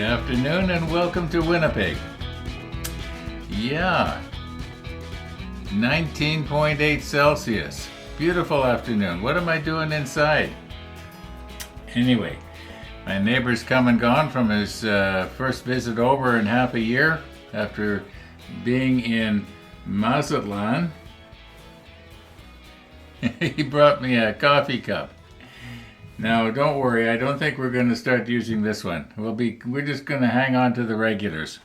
afternoon and welcome to Winnipeg. Yeah, 19.8 Celsius. Beautiful afternoon. What am I doing inside? Anyway, my neighbor's come and gone from his first visit over in half a year after being in Mazatlan. He brought me a coffee cup. Now, don't worry, I don't think we're going to start using this one. We're just going to hang on to the regulars.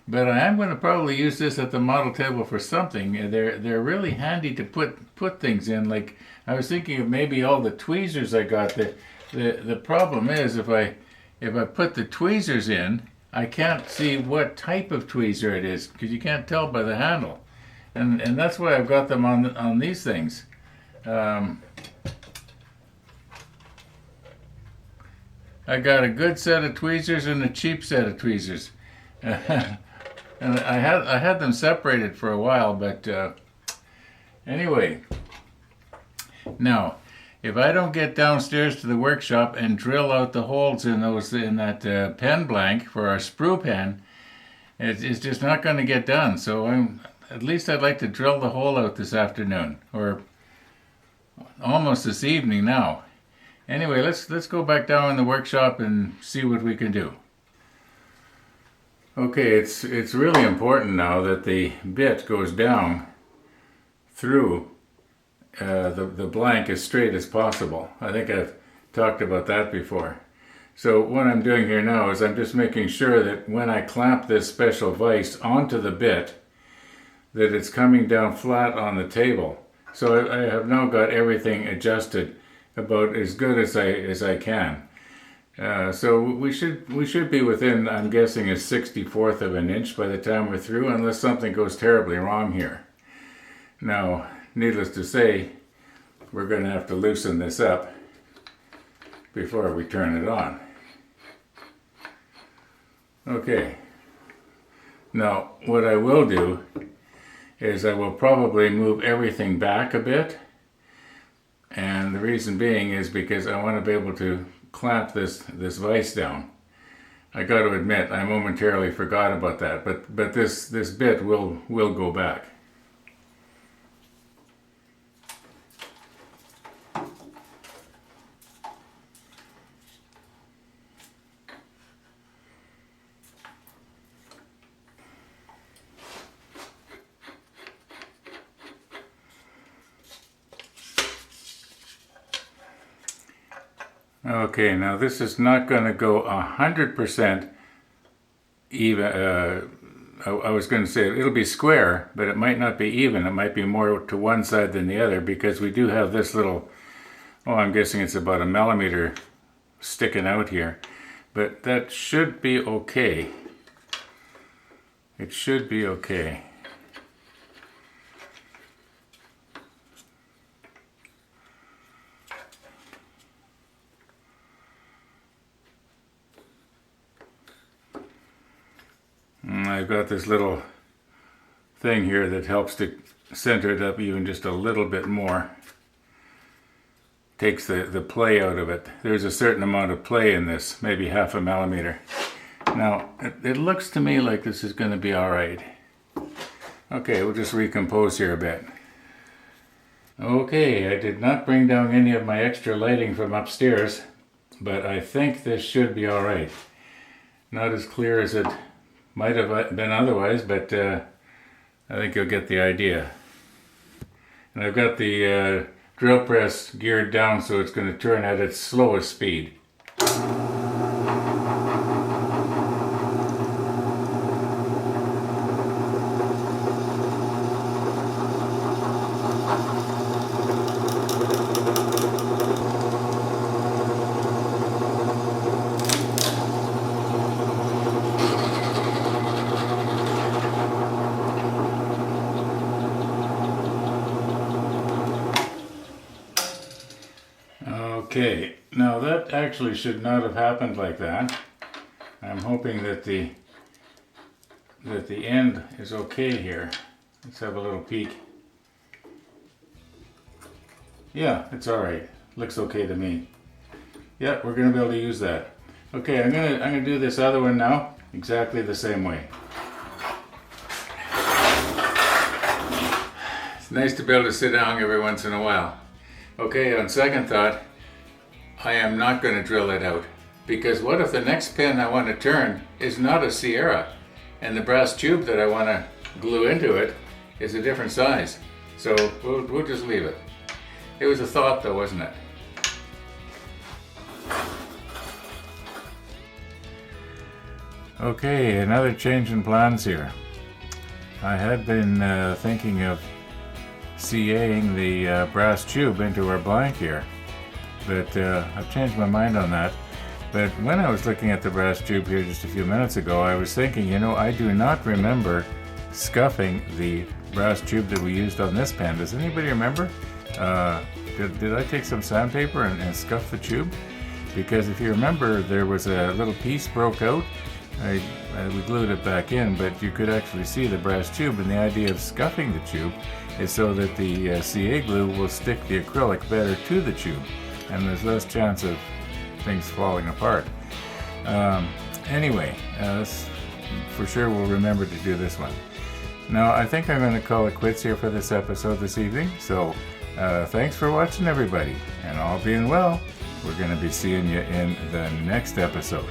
But I am going to probably use this at the model table for something. They're really handy to put things in. Like, I was thinking of maybe all the tweezers I got. The problem is if I put the tweezers in, I can't see what type of tweezer it is because you can't tell by the handle. And that's why I've got them on these things. I got a good set of tweezers and a cheap set of tweezers. And I had them separated for a while, but anyway. Now, if I don't get downstairs to the workshop and drill out the holes in that pen blank for our Sprue Pen, it's just not going to get done. So at least I'd like to drill the hole out this afternoon, or almost this evening now. Anyway, let's go back down in the workshop and see what we can do. Okay, it's really important now that the bit goes down through the blank as straight as possible. I think I've talked about that before. So what I'm doing here now is I'm just making sure that when I clamp this special vise onto the bit, that it's coming down flat on the table. So I have now got everything adjusted about as good as I can. So we should be within, I'm guessing, a 64th of an inch by the time we're through, unless something goes terribly wrong here. Now, needless to say, we're going to have to loosen this up before we turn it on. Okay. Now, what I will do is I will probably move everything back a bit. And the reason being is because I want to be able to clamp this vise down. I got to admit, I momentarily forgot about that, but this bit will go back. Okay, now this is not going to go 100% even. I was going to say it'll be square, but it might not be even. It might be more to one side than the other because we do have this little, I'm guessing it's about 1 millimeter sticking out here. But that should be okay. It should be okay. I've got this little thing here that helps to center it up even just a little bit more. Takes the play out of it. There's a certain amount of play in this, maybe 0.5 millimeter. Now, it looks to me like this is going to be alright. Okay, we'll just recompose here a bit. Okay, I did not bring down any of my extra lighting from upstairs, but I think this should be alright. Not as clear as it might have been otherwise, but I think you'll get the idea. And I've got the drill press geared down so it's going to turn at its slowest speed. Okay, now that actually should not have happened like that. I'm hoping that the end is okay here. Let's have a little peek. Yeah, it's alright. Looks okay to me. Yeah, we're going to be able to use that. Okay, I'm gonna do this other one now, exactly the same way. It's nice to be able to sit down every once in a while. Okay, on second thought, I am not going to drill it out, because what if the next pen I want to turn is not a Sierra, and the brass tube that I want to glue into it is a different size. So we'll just leave it. It was a thought though, wasn't it? Okay, another change in plans here. I had been thinking of CAing the brass tube into our blank here, but I've changed my mind on that. But when I was looking at the brass tube here just a few minutes ago, I was thinking, you know, I do not remember scuffing the brass tube that we used on this pen. Does anybody remember? Did I take some sandpaper and scuff the tube? Because if you remember, there was a little piece broke out. We glued it back in, but you could actually see the brass tube, and the idea of scuffing the tube is so that the CA glue will stick the acrylic better to the tube, and there's less chance of things falling apart. Anyway, for sure we'll remember to do this one. Now, I think I'm going to call it quits here for this episode this evening, so thanks for watching, everybody, and all being well, we're going to be seeing you in the next episode.